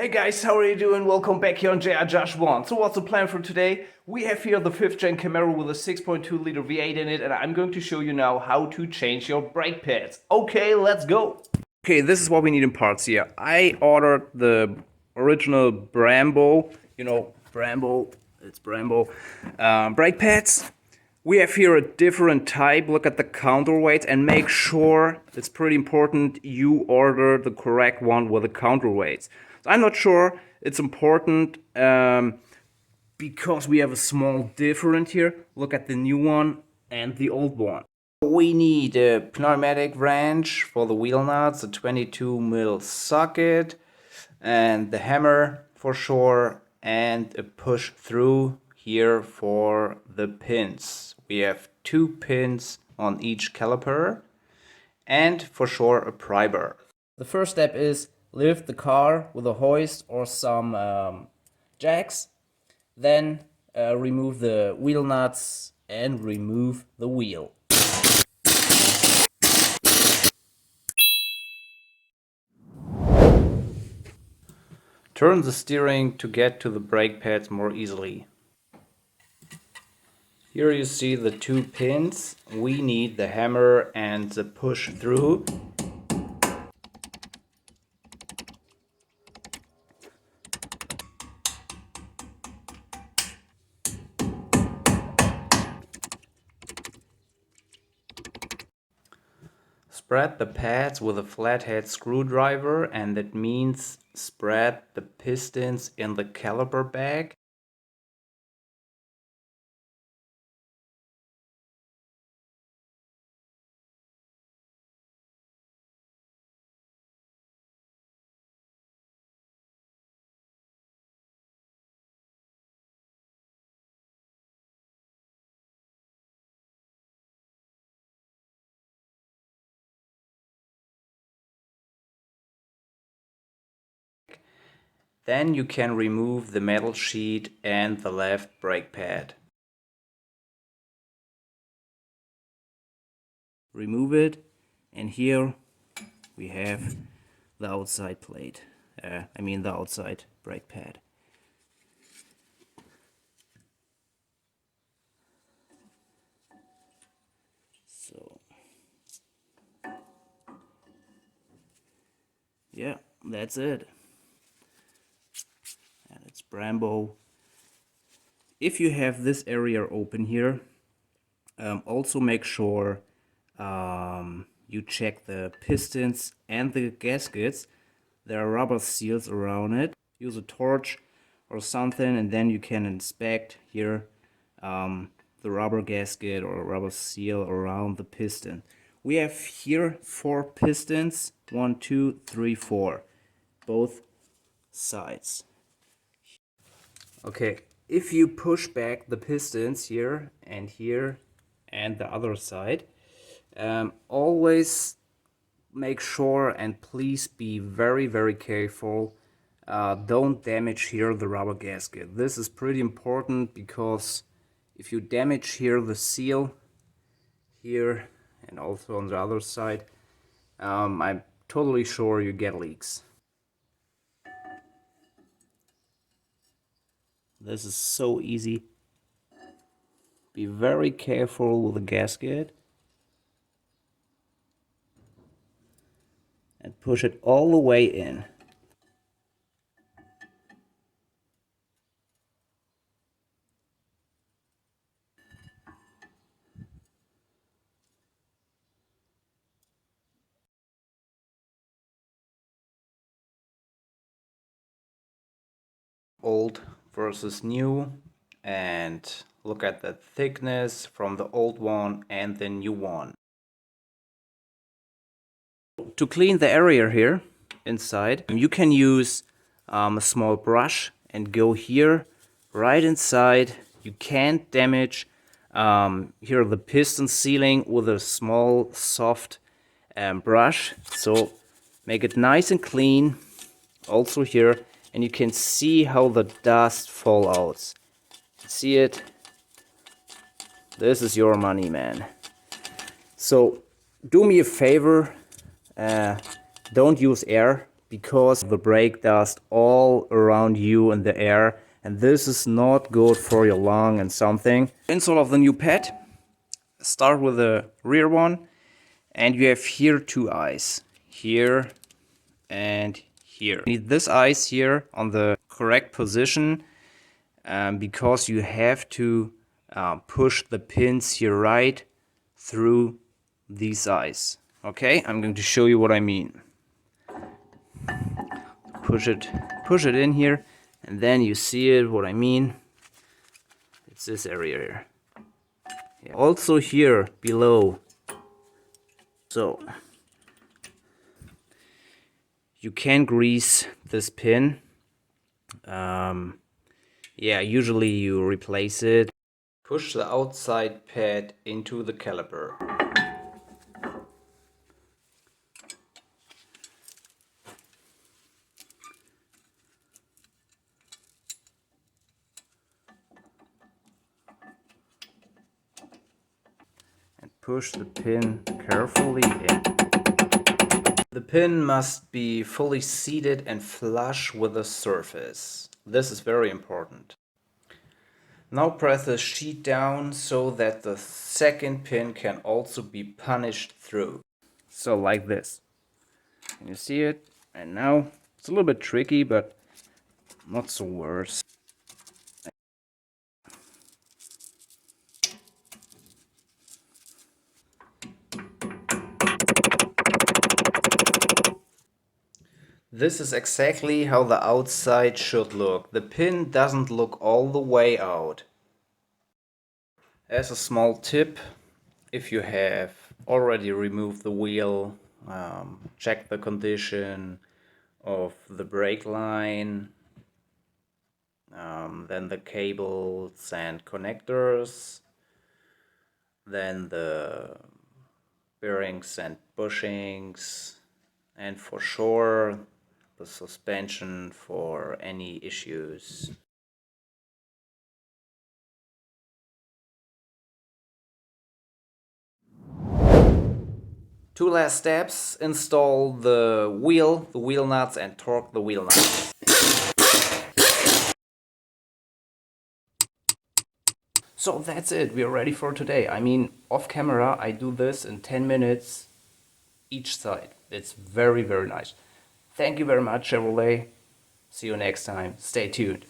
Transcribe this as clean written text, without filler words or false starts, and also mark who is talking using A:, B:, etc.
A: Hey guys, how are you doing? Welcome back here on JR Josh 1. So what's the plan for today? We have here the 5th gen Camaro with a 6.2 liter V8 in it, and I'm going to show you now how to change your brake pads. Okay, let's go! Okay, this is what we need in parts here. I ordered the original Brembo, it's Brembo, brake pads. We have here a different type. Look at the counterweights and make sure, it's pretty important, you order the correct one with the counterweights. So I'm not sure, it's important because we have a small difference here. Look at the new one and the old one. We need a pneumatic wrench for the wheel nuts, a 22mm socket, and the hammer for sure, and a push through here for the pins. We have 2 pins on each caliper, and for sure a pry bar. The first step is lift the car with a hoist or some jacks, then remove the wheel nuts and remove the wheel. Turn the steering to get to the brake pads more easily. Here you see the 2 pins. We need the hammer and the push through. Spread the pads with a flathead screwdriver, and that means spread the pistons in the caliper bag. Then you can remove the metal sheet and the left brake pad. Remove it, and here we have the outside plate. The outside brake pad. So, yeah, that's it. And it's Brembo. If you have this area open here, also make sure you check the pistons and the gaskets. There are rubber seals around it. Use a torch or something, and then you can inspect here the rubber gasket or rubber seal around the piston. We have here 4 pistons, 1, 2, 3, 4, both sides. Okay, if you push back the pistons here and the other side, always make sure, and please be very careful, don't damage here the rubber gasket. This is pretty important because if you damage here the seal here and also on the other side, I'm totally sure you get leaks. This is so easy. Be very careful with the gasket and push it all the way in. Old versus new, and look at the thickness from the old one and the new one. To clean the area here inside, you can use a small brush and go here right inside. You can't damage here the piston sealing with a small soft brush, so make it nice and clean also here, and you can see how the dust fall out. See it? This is your money, man. So do me a favor, don't use air because of the brake dust all around you in the air, and this is not good for your lung and something. Install of the new pad. Start with the rear one, and you have here two eyes, here and here. You need this eyes here on the correct position, because you have to push the pins here right through these eyes. Okay, I'm going to show you what I mean. Push it in here, and then you see it, what I mean. It's this area here. Yeah. Also here below. So you can grease this pin. Yeah, usually you replace it. Push the outside pad into the caliper. And push the pin carefully in. The pin must be fully seated and flush with the surface. This is very important. Now press the sheet down so that the second pin can also be punched through. So like this. Can you see it? And now it's a little bit tricky, but not so worse. This is exactly how the outside should look. The pin doesn't look all the way out. As a small tip, if you have already removed the wheel, check the condition of the brake line, then the cables and connectors, then the bearings and bushings, and for sure the suspension for any issues. Two last steps: install the wheel nuts, and torque the wheel nuts. So that's it, we are ready for today. I mean, off camera I do this in 10 minutes each side. It's very, very nice. Thank you very much, Chevrolet. See you next time. Stay tuned.